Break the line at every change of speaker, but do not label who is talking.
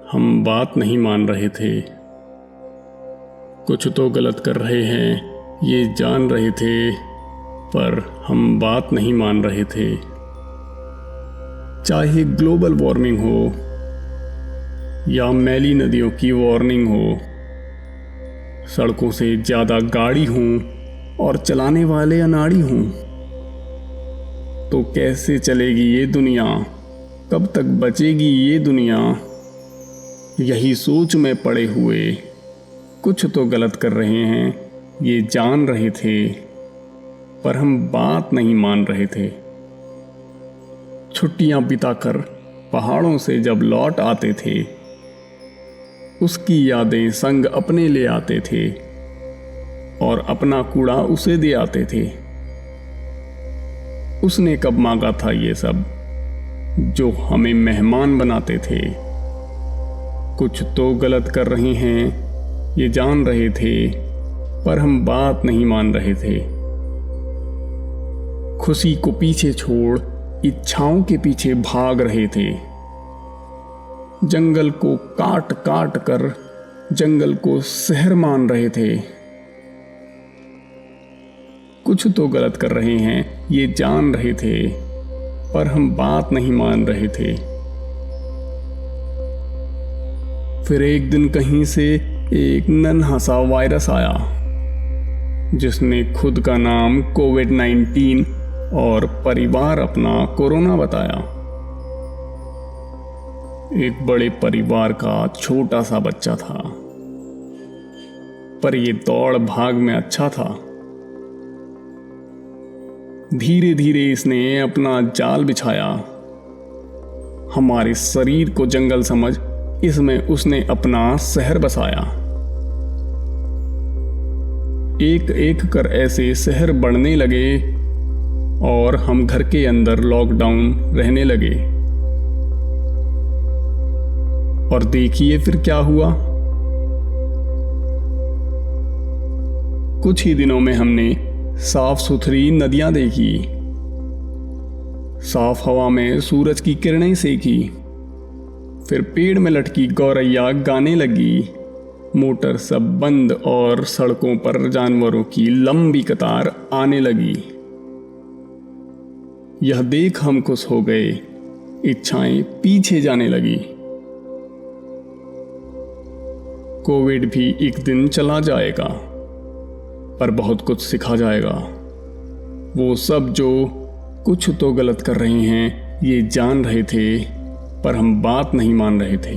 हम बात नहीं मान रहे थे। कुछ तो गलत कर रहे हैं ये जान रहे थे, पर हम बात नहीं मान रहे थे। चाहे ग्लोबल वार्मिंग हो या मैली नदियों की वार्निंग हो, सड़कों से ज़्यादा गाड़ी हों और चलाने वाले अनाड़ी हों, तो कैसे चलेगी ये दुनिया, कब तक बचेगी ये दुनिया। यही सोच में पड़े हुए कुछ तो गलत कर रहे हैं ये जान रहे थे, पर हम बात नहीं मान रहे थे। छुट्टियां बिताकर पहाड़ों से जब लौट आते थे, उसकी यादें संग अपने ले आते थे और अपना कूड़ा उसे दे आते थे। उसने कब मांगा था ये सब, जो हमें मेहमान बनाते थे। कुछ तो गलत कर रहे हैं ये जान रहे थे, पर हम बात नहीं मान रहे थे। खुशी को पीछे छोड़ इच्छाओं के पीछे भाग रहे थे। जंगल को काट काट कर जंगल को शहर मान रहे थे। कुछ तो गलत कर रहे हैं ये जान रहे थे, पर हम बात नहीं मान रहे थे। फिर एक दिन कहीं से एक नन्हा सा वायरस आया, जिसने खुद का नाम कोविड-19 और परिवार अपना कोरोना बताया। एक बड़े परिवार का छोटा सा बच्चा था, पर ये दौड़ भाग में अच्छा था। धीरे धीरे इसने अपना जाल बिछाया। हमारे शरीर को जंगल समझ इसमें उसने अपना शहर बसाया। एक एक कर ऐसे शहर बढ़ने लगे और हम घर के अंदर लॉकडाउन रहने लगे। और देखिए फिर क्या हुआ। कुछ ही दिनों में हमने साफ सुथरी नदियां देखी, साफ हवा में सूरज की किरणें सेकी। फिर पेड़ में लटकी गौरैया गाने लगी। मोटर सब बंद और सड़कों पर जानवरों की लंबी कतार आने लगी। यह देख हम खुश हो गए, इच्छाएं पीछे जाने लगी। कोविड भी एक दिन चला जाएगा, पर बहुत कुछ सिखा जाएगा। वो सब जो कुछ तो गलत कर रहे हैं ये जान रहे थे, पर हम बात नहीं मान रहे थे।